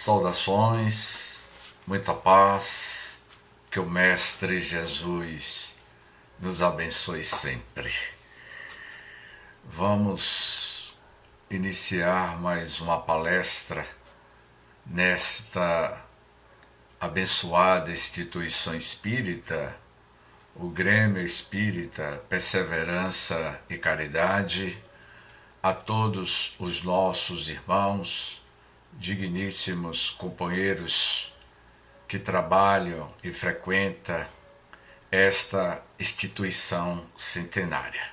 Saudações, muita paz, que o Mestre Jesus nos abençoe sempre. Vamos iniciar mais uma palestra nesta abençoada instituição espírita, o Grêmio Espírita Perseverança e Caridade, a todos os nossos irmãos, digníssimos companheiros que trabalham e frequentam esta instituição centenária.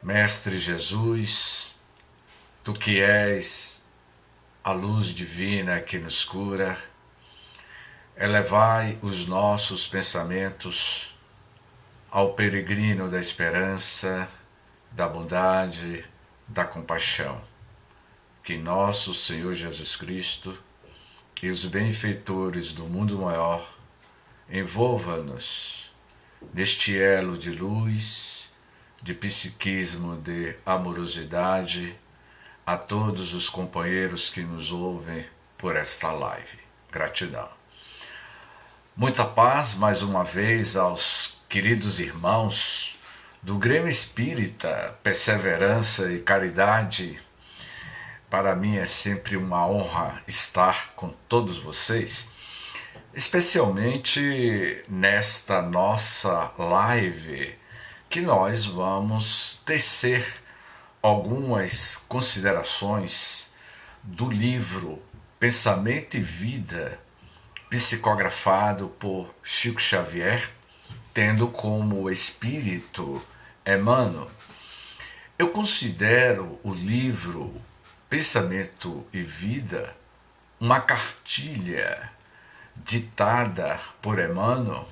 Mestre Jesus, Tu que és a luz divina que nos cura, elevai os nossos pensamentos ao peregrino da esperança, da bondade, da compaixão. Que nosso Senhor Jesus Cristo e os benfeitores do mundo maior envolva-nos neste elo de luz, de psiquismo, de amorosidade a todos os companheiros que nos ouvem por esta live. Gratidão. Muita paz mais uma vez aos queridos irmãos do Grêmio Espírita Perseverança e Caridade. Para mim é sempre uma honra estar com todos vocês, especialmente nesta nossa live, que nós vamos tecer algumas considerações do livro Pensamento e Vida, psicografado por Chico Xavier, tendo como espírito Emmanuel. Eu considero o livro Pensamento e Vida uma cartilha ditada por Emmanuel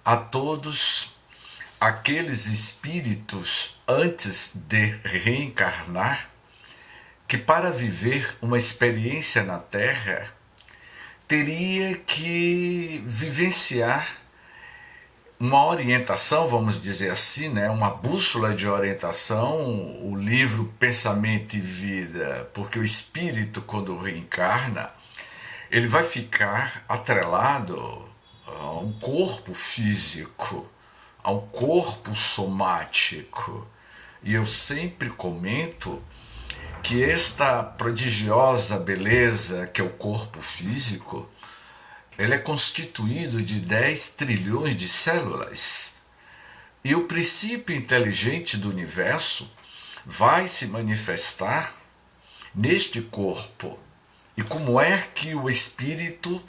a todos aqueles espíritos antes de reencarnar que, para viver uma experiência na Terra, teria que vivenciar uma orientação, vamos dizer assim, né? Uma bússola de orientação, o livro Pensamento e Vida, porque o espírito, quando reencarna, ele vai ficar atrelado a um corpo físico, a um corpo somático. E eu sempre comento que esta prodigiosa beleza que é o corpo físico, ele é constituído de 10 trilhões de células. E o princípio inteligente do universo vai se manifestar neste corpo. E como é que o espírito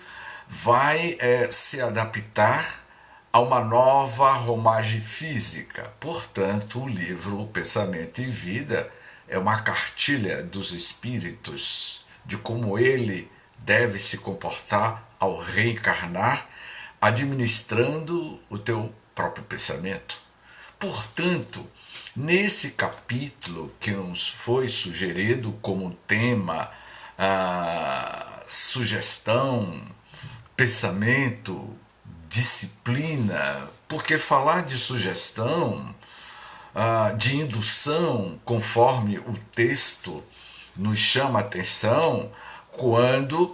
vai se adaptar a uma nova romagem física? Portanto, o livro Pensamento e Vida é uma cartilha dos espíritos de como ele deve se comportar ao reencarnar, administrando o teu próprio pensamento. Portanto, nesse capítulo que nos foi sugerido como tema, sugestão, pensamento, disciplina, porque falar de sugestão, de indução, conforme o texto nos chama a atenção, quando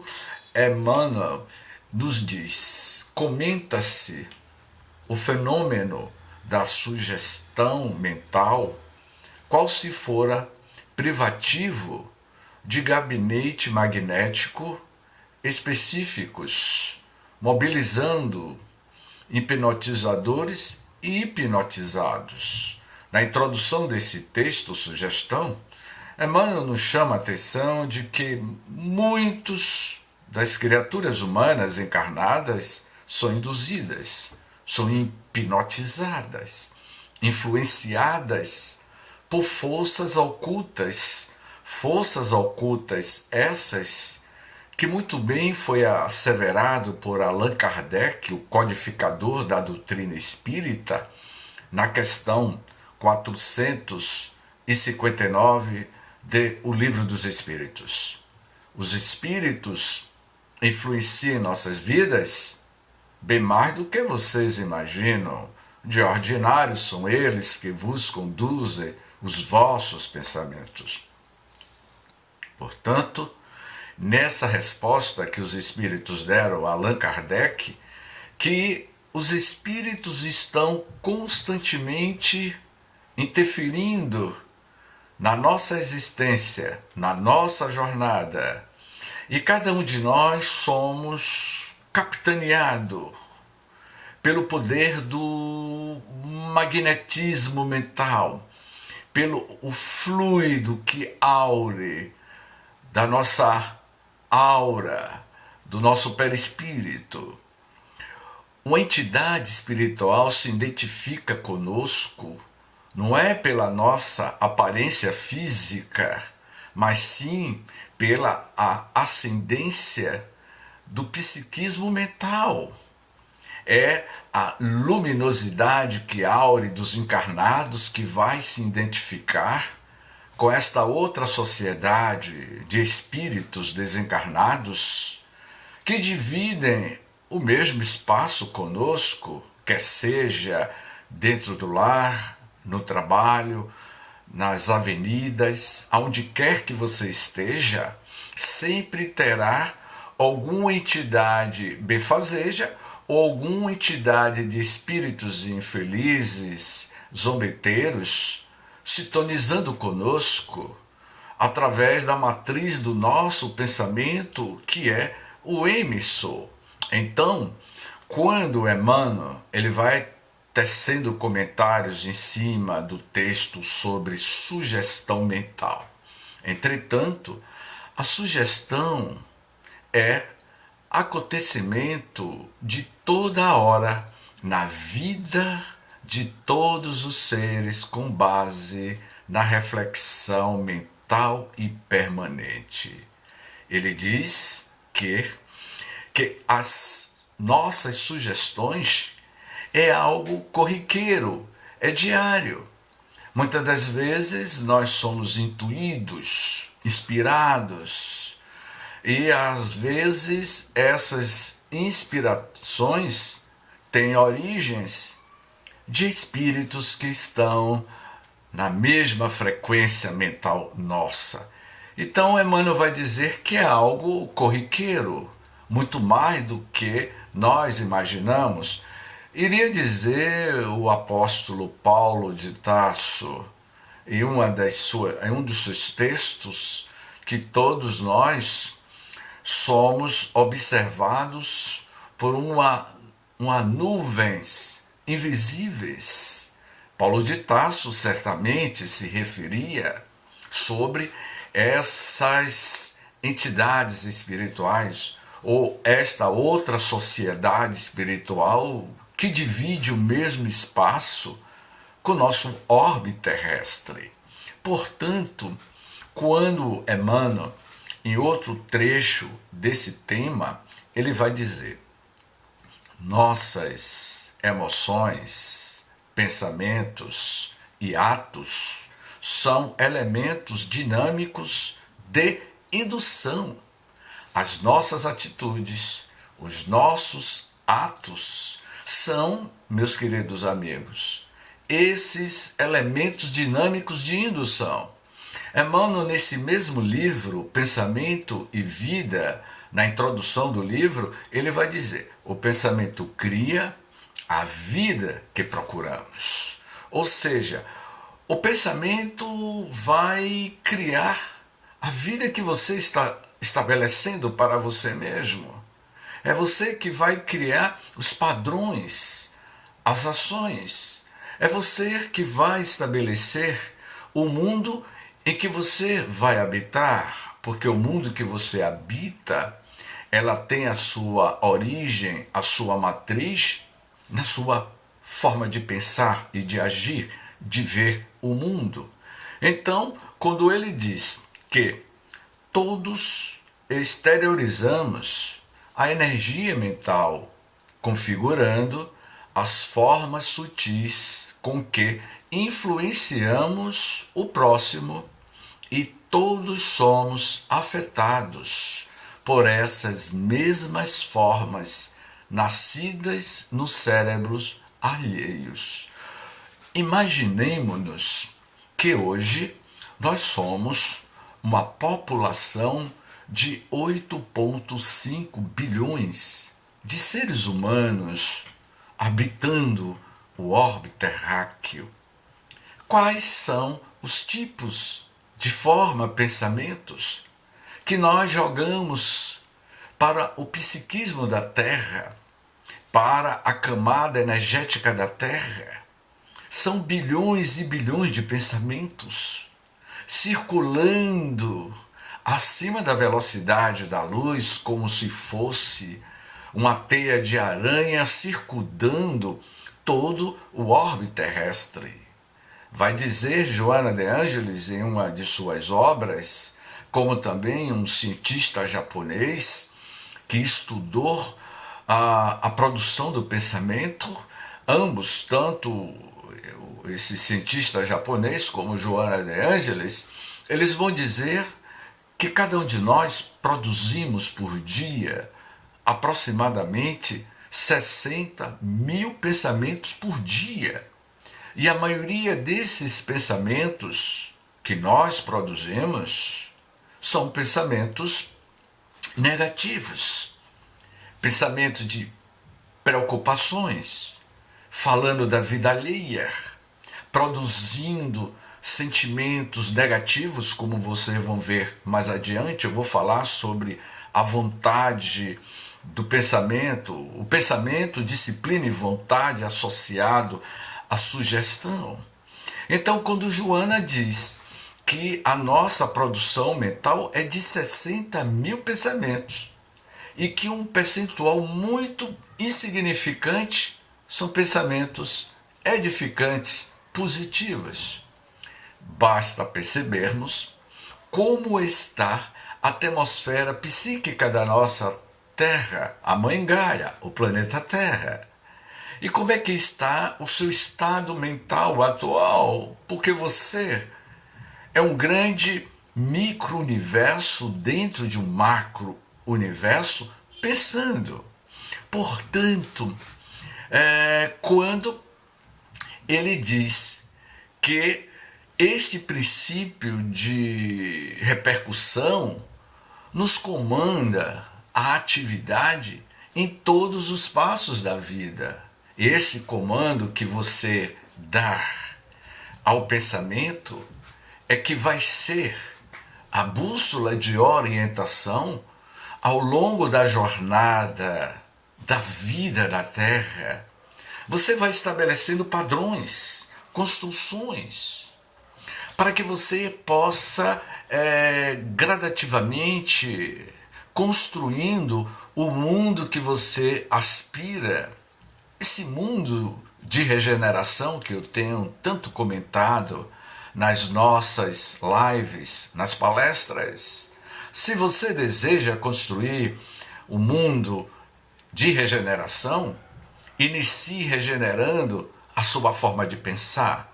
Emmanuel nos diz, comenta-se o fenômeno da sugestão mental, qual se fora privativo de gabinete magnético específicos, mobilizando hipnotizadores e hipnotizados. Na introdução desse texto, sugestão, Emmanuel nos chama a atenção de que muitos das criaturas humanas encarnadas são induzidas, são hipnotizadas, influenciadas por forças ocultas essas que muito bem foi asseverado por Allan Kardec, o codificador da doutrina espírita, na questão 459 de O Livro dos Espíritos. Os espíritos influenciam nossas vidas bem mais do que vocês imaginam. De ordinário são eles que vos conduzem os vossos pensamentos. Portanto, nessa resposta que os espíritos deram a Allan Kardec, que os espíritos estão constantemente interferindo na nossa existência, na nossa jornada. E cada um de nós somos capitaneado pelo poder do magnetismo mental, pelo o fluido que aure da nossa aura, do nosso perispírito. Uma entidade espiritual se identifica conosco não é pela nossa aparência física, mas sim pela ascendência do psiquismo mental. É a luminosidade que aure dos encarnados que vai se identificar com esta outra sociedade de espíritos desencarnados que dividem o mesmo espaço conosco, quer seja dentro do lar, no trabalho, nas avenidas, aonde quer que você esteja, sempre terá alguma entidade benfazeja ou alguma entidade de espíritos infelizes, zombeteiros, sintonizando conosco através da matriz do nosso pensamento, que é o emissor. Então, quando Emmanuel ele vai tecendo comentários em cima do texto sobre sugestão mental. Entretanto, a sugestão é acontecimento de toda hora na vida de todos os seres com base na reflexão mental e permanente. Ele diz que as nossas sugestões é algo corriqueiro, é diário. Muitas das vezes nós somos intuídos, inspirados, e às vezes essas inspirações têm origens de espíritos que estão na mesma frequência mental nossa. Então Emmanuel vai dizer que é algo corriqueiro, muito mais do que nós imaginamos. Iria dizer o apóstolo Paulo de Tarso, em um dos seus textos, que todos nós somos observados por uma nuvens invisíveis. Paulo de Tarso certamente se referia sobre essas entidades espirituais ou esta outra sociedade espiritual que divide o mesmo espaço com o nosso orbe terrestre. Portanto, quando Emmanuel, em outro trecho desse tema, ele vai dizer: nossas emoções, pensamentos e atos são elementos dinâmicos de indução. As nossas atitudes, os nossos atos são, meus queridos amigos, esses elementos dinâmicos de indução. Emmanuel, nesse mesmo livro, Pensamento e Vida, na introdução do livro, ele vai dizer: o pensamento cria a vida que procuramos. Ou seja, o pensamento vai criar a vida que você está estabelecendo para você mesmo. É você que vai criar os padrões, as ações. É você que vai estabelecer o mundo em que você vai habitar, porque o mundo que você habita, ela tem a sua origem, a sua matriz na sua forma de pensar e de agir, de ver o mundo. Então, quando ele diz que todos exteriorizamos a energia mental, configurando as formas sutis com que influenciamos o próximo, e todos somos afetados por essas mesmas formas nascidas nos cérebros alheios. Imaginemos-nos que hoje nós somos uma população de 8,5 bilhões de seres humanos habitando o orbe terráqueo. Quais são os tipos de forma, pensamentos que nós jogamos para o psiquismo da Terra, para a camada energética da Terra? São bilhões e bilhões de pensamentos circulando acima da velocidade da luz, como se fosse uma teia de aranha circundando todo o orbe terrestre. Vai dizer Joana de Ângeles em uma de suas obras, como também um cientista japonês que estudou a produção do pensamento, ambos, tanto esse cientista japonês como Joana de Ângeles, eles vão dizer que cada um de nós produzimos por dia aproximadamente 60 mil pensamentos por dia. E a maioria desses pensamentos que nós produzimos são pensamentos negativos, pensamentos de preocupações, falando da vida alheia, produzindo sentimentos negativos, como vocês vão ver mais adiante. Eu vou falar sobre a vontade do pensamento, o pensamento, disciplina e vontade associado à sugestão. Então, quando Joana diz que a nossa produção mental é de 60 mil pensamentos e que um percentual muito insignificante são pensamentos edificantes, positivos, basta percebermos como está a atmosfera psíquica da nossa Terra, a Mãe Gaia, o planeta Terra. E como é que está o seu estado mental atual? Porque você é um grande micro-universo dentro de um macro-universo pensando. Portanto, quando ele diz que este princípio de repercussão nos comanda a atividade em todos os passos da vida. Esse comando que você dá ao pensamento é que vai ser a bússola de orientação ao longo da jornada da vida na Terra. Você vai estabelecendo padrões, construções, para que você possa gradativamente construindo o mundo que você aspira, esse mundo de regeneração que eu tenho tanto comentado nas nossas lives, nas palestras. Se você deseja construir um mundo de regeneração, inicie regenerando a sua forma de pensar,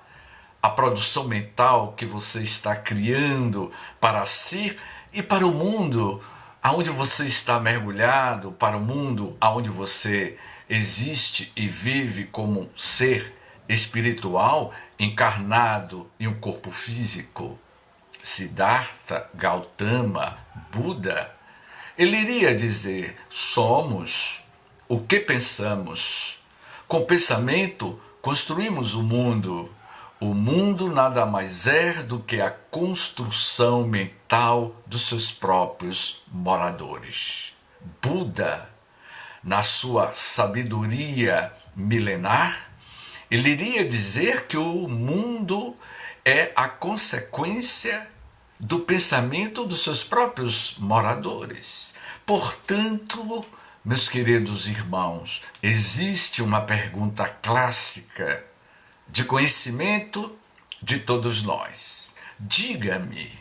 a produção mental que você está criando para si e para o mundo aonde você está mergulhado, para o mundo aonde você existe e vive como um ser espiritual encarnado em um corpo físico. Siddhartha Gautama, Buda, ele iria dizer: somos o que pensamos. Com pensamento construímos o mundo. O mundo nada mais é do que a construção mental dos seus próprios moradores. Buda, na sua sabedoria milenar, ele iria dizer que o mundo é a consequência do pensamento dos seus próprios moradores. Portanto, meus queridos irmãos, existe uma pergunta clássica de conhecimento de todos nós. Diga-me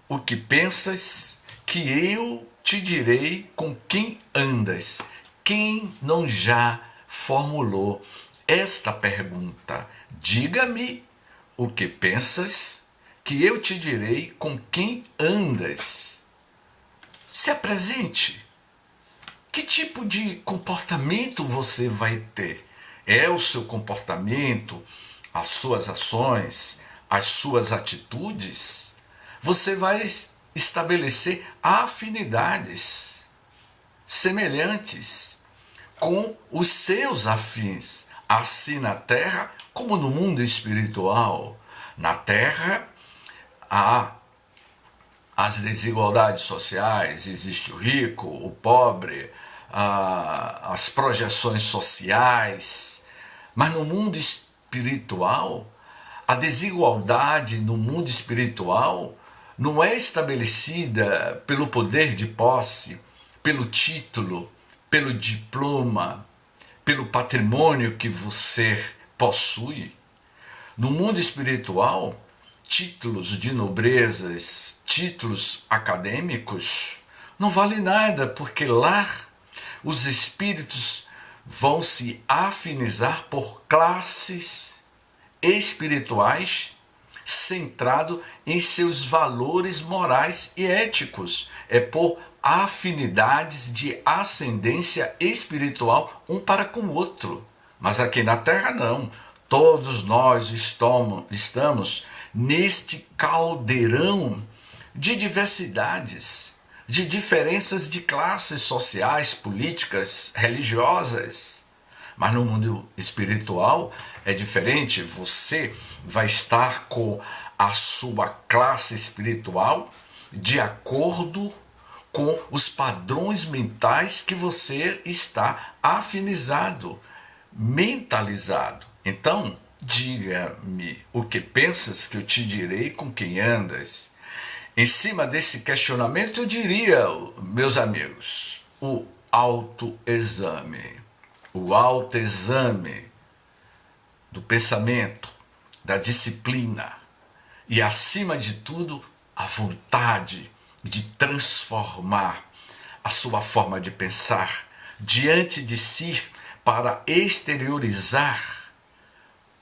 o que pensas, que eu te direi com quem andas. Quem não já formulou esta pergunta? Diga-me o que pensas, que eu te direi com quem andas. Se apresente. Que tipo de comportamento você vai ter? É o seu comportamento, as suas ações, as suas atitudes? Você vai estabelecer afinidades semelhantes com os seus afins, assim na terra como no mundo espiritual. Na terra há as desigualdades sociais, existe o rico, o pobre, as projeções sociais, mas no mundo espiritual, a desigualdade no mundo espiritual não é estabelecida pelo poder de posse, pelo título, pelo diploma, pelo patrimônio que você possui. No mundo espiritual, títulos de nobrezas, títulos acadêmicos, não vale nada, porque lá os espíritos vão se afinizar por classes espirituais centrado em seus valores morais e éticos. É por afinidades de ascendência espiritual um para com o outro. Mas aqui na Terra não. Todos nós estamos neste caldeirão de diversidades, de diferenças de classes sociais, políticas, religiosas. Mas no mundo espiritual é diferente. Você vai estar com a sua classe espiritual de acordo com os padrões mentais que você está afinizado, mentalizado. Então, diga-me o que pensas, que eu te direi com quem andas. Em cima desse questionamento, eu diria, meus amigos, o autoexame. O autoexame do pensamento, da disciplina e, acima de tudo, a vontade de transformar a sua forma de pensar diante de si para exteriorizar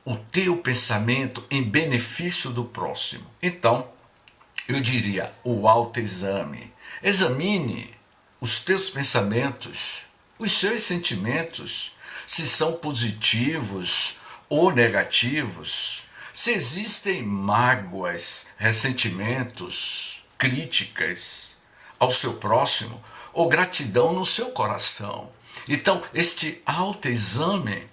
o teu pensamento em benefício do próximo. Então, eu diria, o autoexame. Examine os teus pensamentos, os seus sentimentos, se são positivos ou negativos, se existem mágoas, ressentimentos, críticas ao seu próximo ou gratidão no seu coração. Então, este autoexame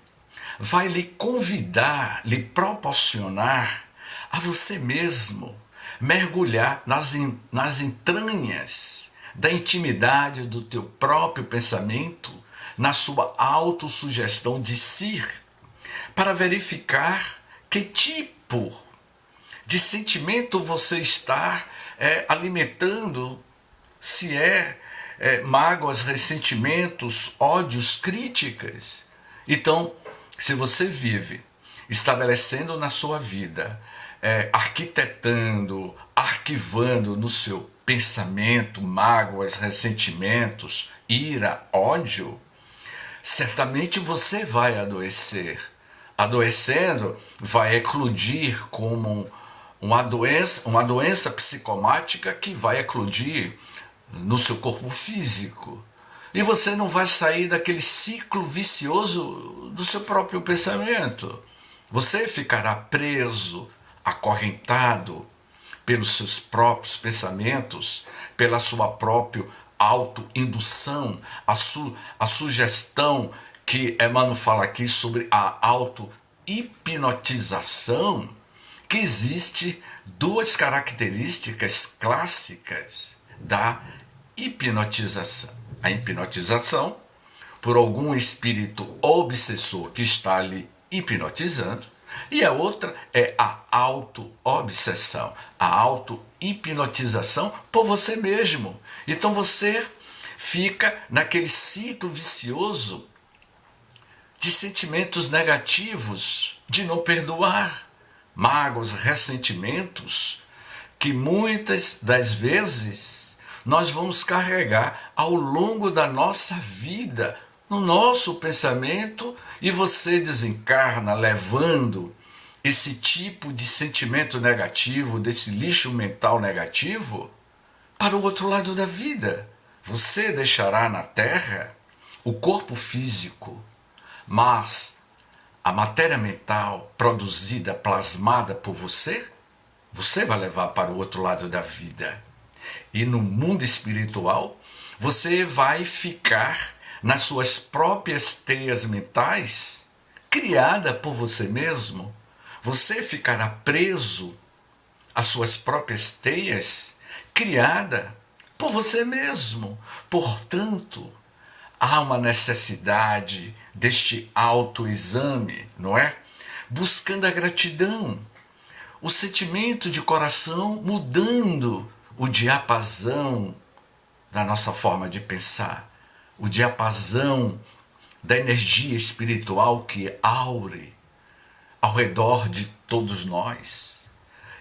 vai lhe convidar, lhe proporcionar a você mesmo mergulhar nas entranhas da intimidade do teu próprio pensamento, na sua autossugestão de si, para verificar que tipo de sentimento você está alimentando, se mágoas, ressentimentos, ódios, críticas. Então, se você vive estabelecendo na sua vida, arquitetando, arquivando no seu pensamento mágoas, ressentimentos, ira, ódio, certamente você vai adoecer. Adoecendo, vai eclodir como uma doença psicomática que vai eclodir no seu corpo físico. E você não vai sair daquele ciclo vicioso do seu próprio pensamento. Você ficará preso, acorrentado pelos seus próprios pensamentos, pela sua própria autoindução, a sugestão que Emmanuel fala aqui sobre a auto-hipnotização, que existe duas características clássicas da hipnotização. A hipnotização por algum espírito obsessor que está lhe hipnotizando, e a outra é a auto-obsessão, a auto-hipnotização por você mesmo. Então você fica naquele ciclo vicioso de sentimentos negativos, de não perdoar, mágoas, ressentimentos, que muitas das vezes nós vamos carregar ao longo da nossa vida, no nosso pensamento, e você desencarna levando esse tipo de sentimento negativo, desse lixo mental negativo, para o outro lado da vida. Você deixará na Terra o corpo físico, mas a matéria mental produzida, plasmada por você, você vai levar para o outro lado da vida. E no mundo espiritual, você vai ficar nas suas próprias teias mentais, criada por você mesmo. Você ficará preso às suas próprias teias, criada por você mesmo. Portanto, há uma necessidade deste autoexame, não é? Buscando a gratidão, o sentimento de coração, mudando o diapasão da nossa forma de pensar, o diapasão da energia espiritual que aure ao redor de todos nós.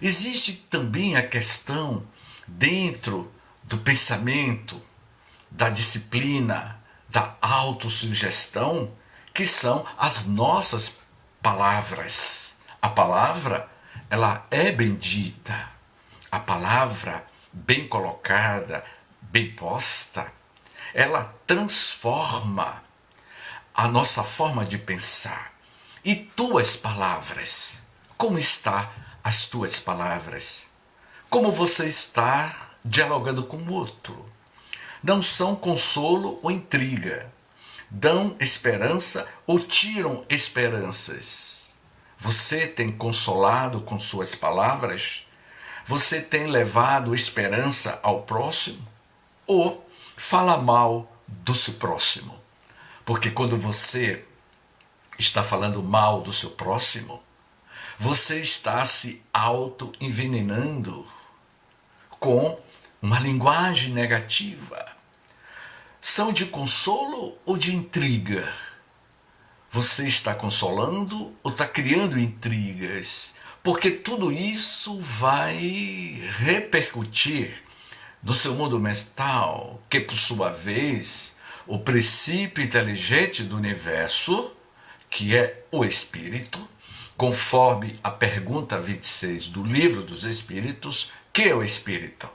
Existe também a questão dentro do pensamento, da disciplina, da autossugestão, que são as nossas palavras. A palavra, ela é bendita. A palavra bem colocada, bem posta, ela transforma a nossa forma de pensar. E tuas palavras, como estão as tuas palavras? Como você está dialogando com o outro? Não são consolo ou intriga, dão esperança ou tiram esperanças. Você tem consolado com suas palavras? Você tem levado esperança ao próximo? Ou fala mal do seu próximo? Porque quando você está falando mal do seu próximo, você está se auto-envenenando com uma linguagem negativa. São de consolo ou de intriga? Você está consolando ou está criando intrigas? Porque tudo isso vai repercutir no seu mundo mental, que por sua vez, o princípio inteligente do universo, que é o Espírito, conforme a pergunta 26 do Livro dos Espíritos, que é o Espírito?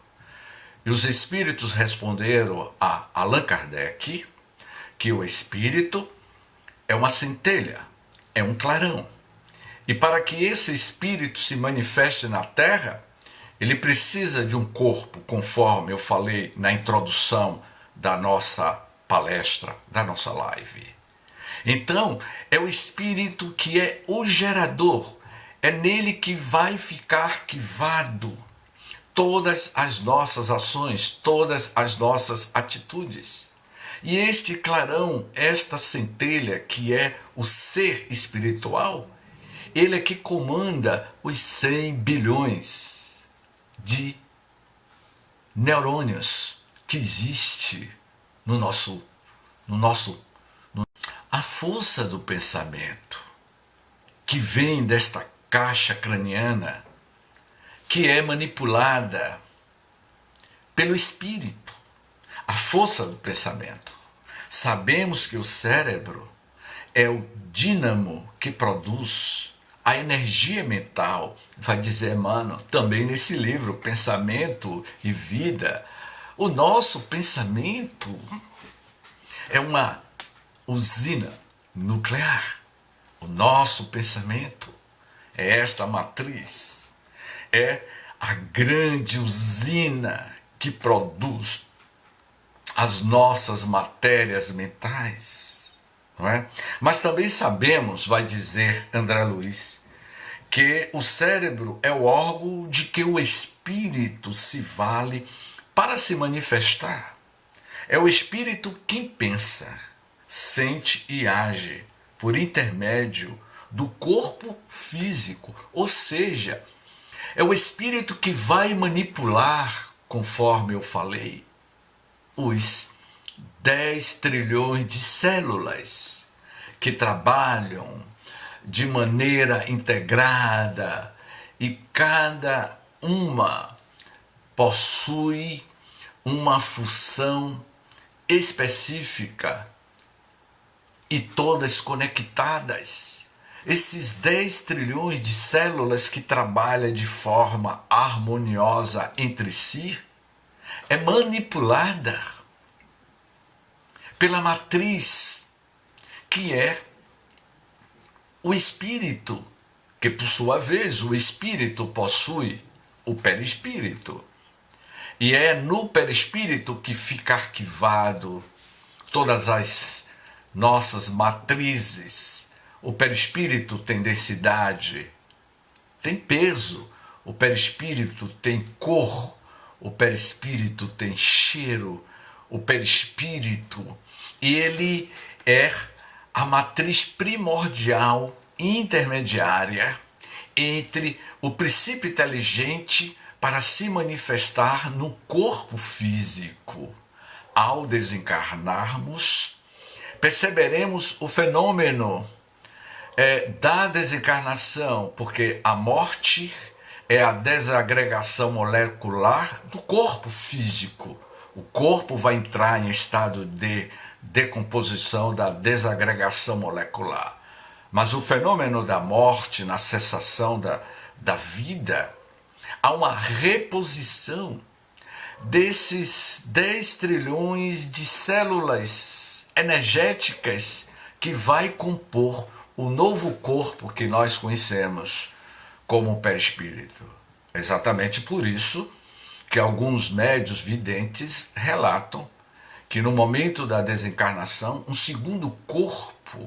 E os Espíritos responderam a Allan Kardec que o Espírito é uma centelha, é um clarão. E para que esse Espírito se manifeste na Terra, ele precisa de um corpo, conforme eu falei na introdução da nossa palestra, da nossa live. Então, é o Espírito que é o gerador, é nele que vai ficar arquivado todas as nossas ações, todas as nossas atitudes. E este clarão, esta centelha que é o ser espiritual, ele é que comanda os 100 bilhões de neurônios que existe a força do pensamento que vem desta caixa craniana, que é manipulada pelo espírito, a força do pensamento. Sabemos que o cérebro é o dínamo que produz a energia mental. Vai dizer Emmanuel, também nesse livro, Pensamento e Vida, o nosso pensamento é uma usina nuclear. O nosso pensamento é esta matriz, é a grande usina que produz as nossas matérias mentais, não é? Mas também sabemos, vai dizer André Luiz, que o cérebro é o órgão de que o espírito se vale para se manifestar. É o espírito quem pensa, sente e age por intermédio do corpo físico, ou seja, é o espírito que vai manipular, conforme eu falei, os 10 trilhões de células que trabalham de maneira integrada e cada uma possui uma função específica e todas conectadas. Esses 10 trilhões de células que trabalham de forma harmoniosa entre si é manipulada pela matriz que é o espírito, que por sua vez o espírito possui o perispírito. E é no perispírito que fica arquivado todas as nossas matrizes. O perispírito tem densidade, tem peso, o perispírito tem cor, o perispírito tem cheiro, o perispírito, ele é a matriz primordial intermediária entre o princípio inteligente para se manifestar no corpo físico. Ao desencarnarmos, perceberemos o fenômeno da desencarnação, porque a morte é a desagregação molecular do corpo físico. O corpo vai entrar em estado de decomposição da desagregação molecular. Mas o fenômeno da morte, na cessação da vida, há uma reposição desses 10 trilhões de células energéticas que vai compor o novo corpo que nós conhecemos como o perispírito. Exatamente por isso que alguns médiuns videntes relatam que no momento da desencarnação, um segundo corpo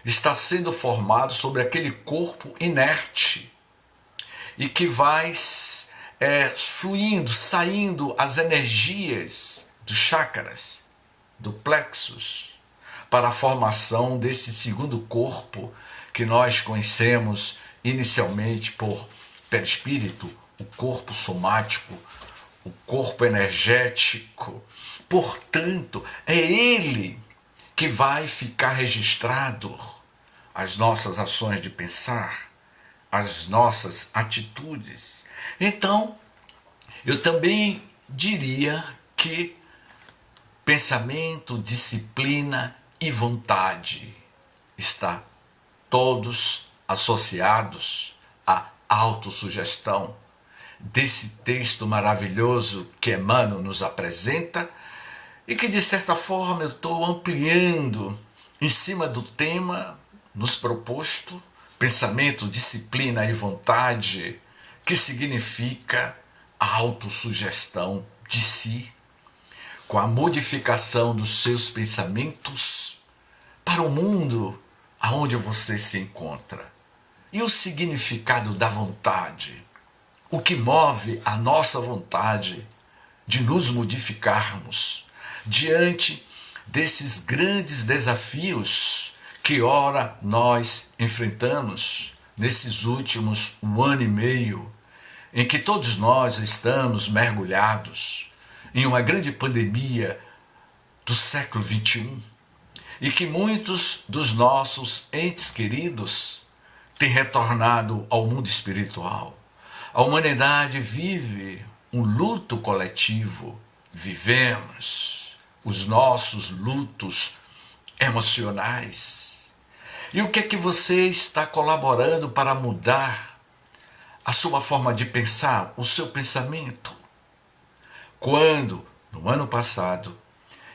está sendo formado sobre aquele corpo inerte e que vai fluindo, saindo as energias dos chakras, do plexus, para a formação desse segundo corpo que nós conhecemos inicialmente por perispírito, o corpo somático, o corpo energético. Portanto, é ele que vai ficar registrado as nossas ações de pensar, as nossas atitudes. Então, eu também diria que pensamento, disciplina e vontade está todos associados à autossugestão desse texto maravilhoso que Emmanuel nos apresenta e que, de certa forma, eu estou ampliando em cima do tema nos proposto, pensamento, disciplina e vontade, que significa a autossugestão de si, com a modificação dos seus pensamentos para o mundo aonde você se encontra. E o significado da vontade, o que move a nossa vontade de nos modificarmos diante desses grandes desafios que ora nós enfrentamos nesses últimos 1 ano e meio, em que todos nós estamos mergulhados em uma grande pandemia do século XXI e que muitos dos nossos entes queridos têm retornado ao mundo espiritual. A humanidade vive um luto coletivo, vivemos os nossos lutos emocionais. E o que é que você está colaborando para mudar a sua forma de pensar, o seu pensamento? Quando, no ano passado,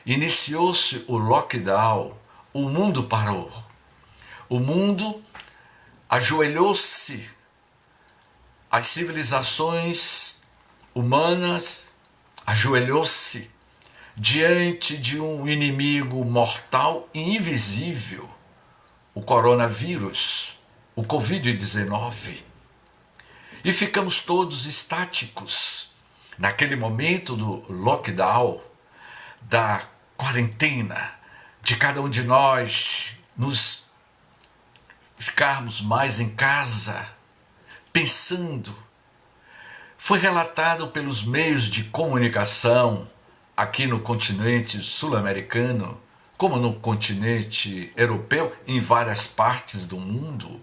iniciou-se o lockdown, o mundo parou. O mundo ajoelhou-se, as civilizações humanas ajoelhou-se diante de um inimigo mortal e invisível, o coronavírus, o Covid-19. E ficamos todos estáticos naquele momento do lockdown, da quarentena, de cada um de nós nos ficarmos mais em casa, pensando. Foi relatado pelos meios de comunicação aqui no continente sul-americano, como no continente europeu, em várias partes do mundo,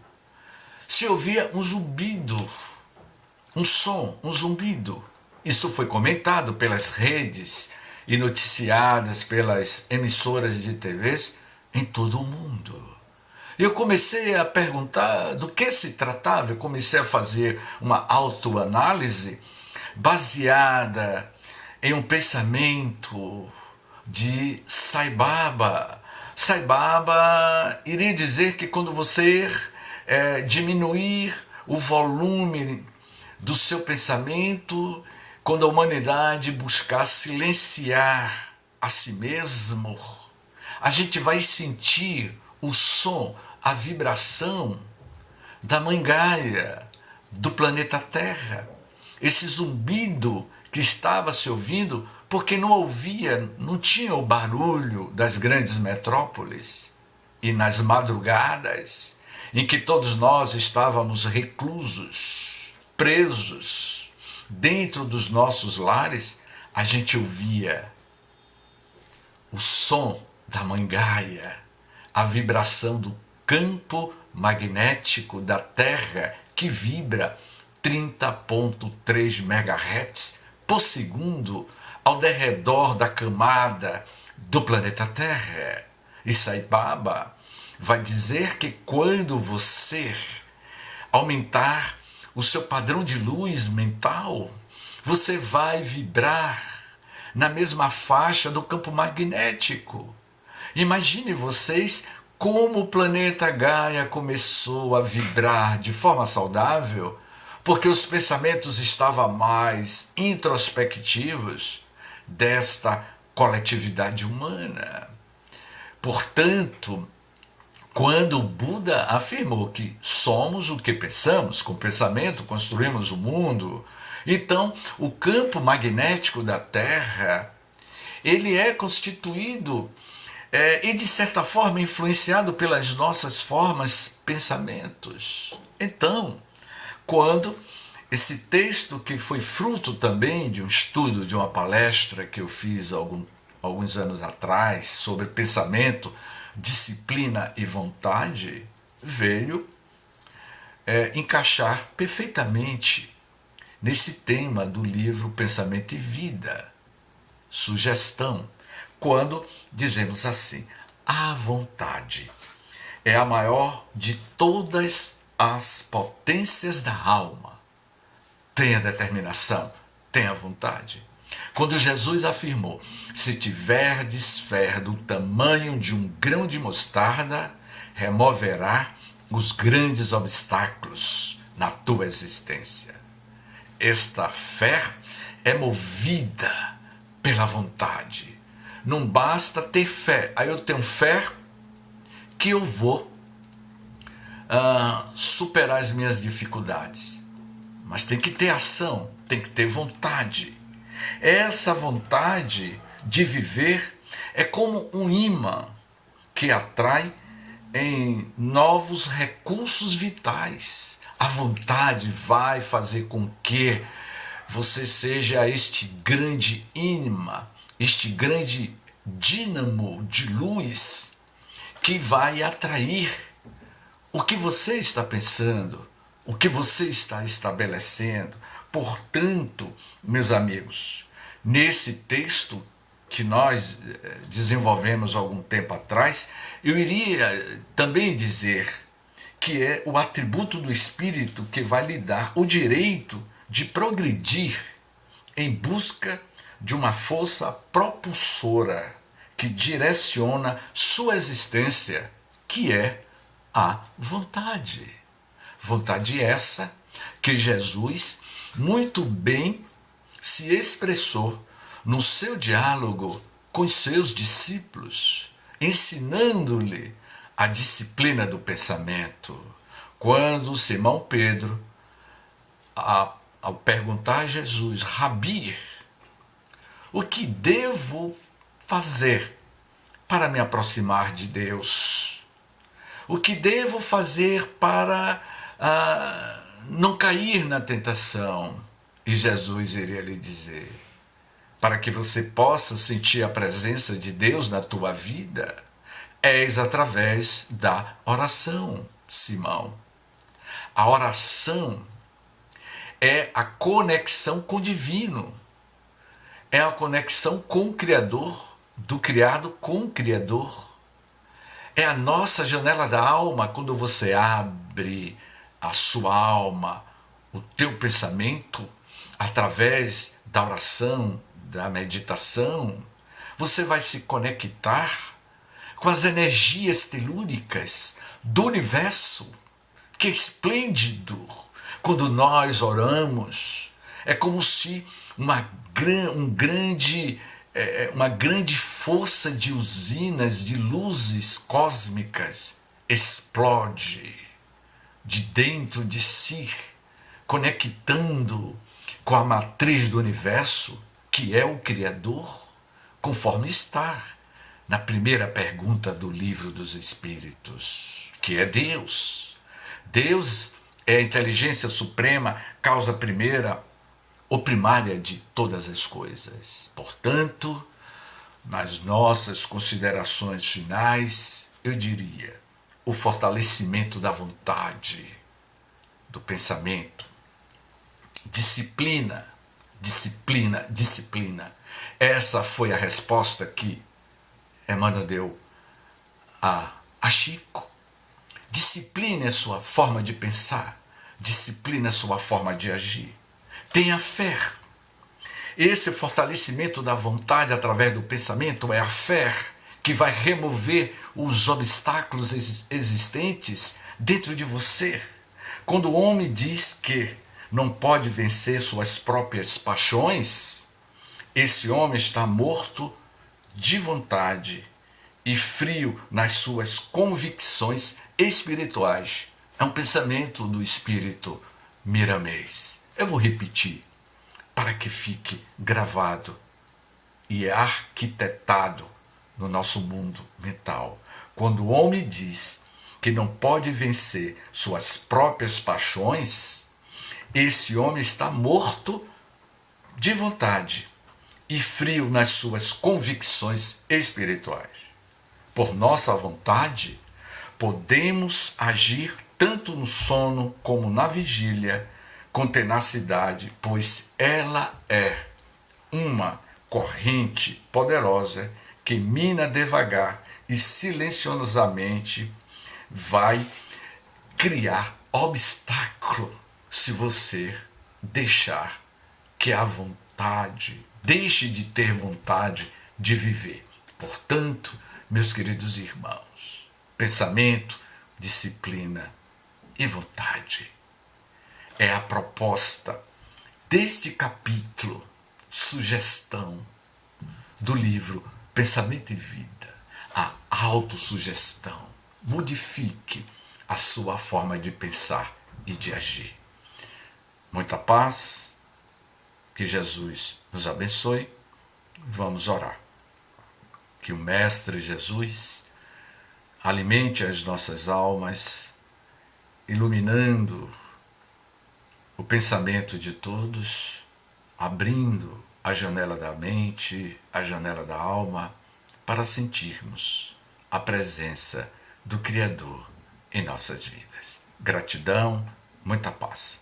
se ouvia um zumbido, um som, um zumbido. Isso foi comentado pelas redes e noticiadas pelas emissoras de TVs em todo o mundo. Eu comecei a perguntar do que se tratava, eu comecei a fazer uma autoanálise baseada em um pensamento de Sai Baba. Sai Baba iria dizer que quando você diminuir o volume do seu pensamento, quando a humanidade buscar silenciar a si mesmo, a gente vai sentir o som, a vibração da Mãe Gaia, do planeta Terra. Esse zumbido que estava se ouvindo porque não ouvia, não tinha o barulho das grandes metrópoles. E nas madrugadas, em que todos nós estávamos reclusos, presos, dentro dos nossos lares, a gente ouvia o som da Mãe Gaia, a vibração do campo magnético da Terra que vibra 30,3 MHz por segundo ao derredor da camada do planeta Terra. E Sai Baba vai dizer que quando você aumentar o seu padrão de luz mental, você vai vibrar na mesma faixa do campo magnético. Imagine vocês como o planeta Gaia começou a vibrar de forma saudável, porque os pensamentos estavam mais introspectivos desta coletividade humana. Portanto, quando o Buda afirmou que somos o que pensamos, com pensamento construímos o mundo, então o campo magnético da Terra, ele é constituído e de certa forma influenciado pelas nossas formas, pensamentos. Então, quando esse texto, que foi fruto também de um estudo, de uma palestra que eu fiz alguns anos atrás sobre pensamento, disciplina e vontade, veio encaixar perfeitamente nesse tema do livro Pensamento e Vida. Sugestão, quando dizemos assim: a vontade é a maior de todas as potências da alma. Tenha determinação, tenha vontade. Quando Jesus afirmou: se tiverdes fé do tamanho de um grão de mostarda, removerá os grandes obstáculos na tua existência. Esta fé é movida pela vontade. Não basta ter fé. Aí eu tenho fé que eu vou superar as minhas dificuldades. Mas tem que ter ação, tem que ter vontade. Essa vontade de viver é como um imã que atrai em novos recursos vitais. A vontade vai fazer com que você seja este grande imã, este grande dínamo de luz que vai atrair o que você está pensando, o que você está estabelecendo. Portanto, meus amigos, nesse texto que nós desenvolvemos algum tempo atrás, eu iria também dizer que é o atributo do espírito que vai lhe dar o direito de progredir em busca de uma força propulsora que direciona sua existência, que é a vontade. Vontade essa que Jesus muito bem se expressou no seu diálogo com os seus discípulos, ensinando-lhe a disciplina do pensamento. Quando Simão Pedro, ao perguntar a Jesus: Rabi, o que devo fazer para me aproximar de Deus? O que devo fazer para não cair na tentação? E Jesus iria lhe dizer: para que você possa sentir a presença de Deus na tua vida, és através da oração, Simão. A oração é a conexão com o divino, é a conexão com o Criador, do criado com o Criador. É a nossa janela da alma. Quando você abre a sua alma, o teu pensamento, através da oração, da meditação, você vai se conectar com as energias telúricas do universo, que é esplêndido. Quando nós oramos, é como se uma grande força de usinas de luzes cósmicas explode de dentro de si, conectando com a matriz do universo, que é o Criador, conforme está na primeira pergunta do Livro dos Espíritos, que é Deus. Deus é a inteligência suprema, causa primeira ou primária de todas as coisas. Portanto, nas nossas considerações finais, eu diria, o fortalecimento da vontade, do pensamento, disciplina, disciplina, disciplina. Essa foi a resposta que Emmanuel deu a Chico. Discipline a sua forma de pensar, discipline a sua forma de agir. Tenha fé. Esse fortalecimento da vontade através do pensamento é a fé que vai remover os obstáculos existentes dentro de você. Quando o homem diz que não pode vencer suas próprias paixões, esse homem está morto de vontade e frio nas suas convicções espirituais. É um pensamento do espírito Miramês. Eu vou repetir para que fique gravado e arquitetado no nosso mundo mental. Quando o homem diz que não pode vencer suas próprias paixões, esse homem está morto de vontade e frio nas suas convicções espirituais. Por nossa vontade, podemos agir tanto no sono como na vigília, com tenacidade, pois ela é uma corrente poderosa que mina devagar e silenciosamente vai criar obstáculo se você deixar que a vontade deixe de ter vontade de viver. Portanto, meus queridos irmãos, pensamento, disciplina e vontade é a proposta deste capítulo, sugestão do livro Pensamento e Vida, a autossugestão. Modifique a sua forma de pensar e de agir. Muita paz, que Jesus nos abençoe. Vamos orar. Que o Mestre Jesus alimente as nossas almas, iluminando o pensamento de todos, abrindo a janela da mente, a janela da alma, para sentirmos a presença do Criador em nossas vidas. Gratidão, muita paz.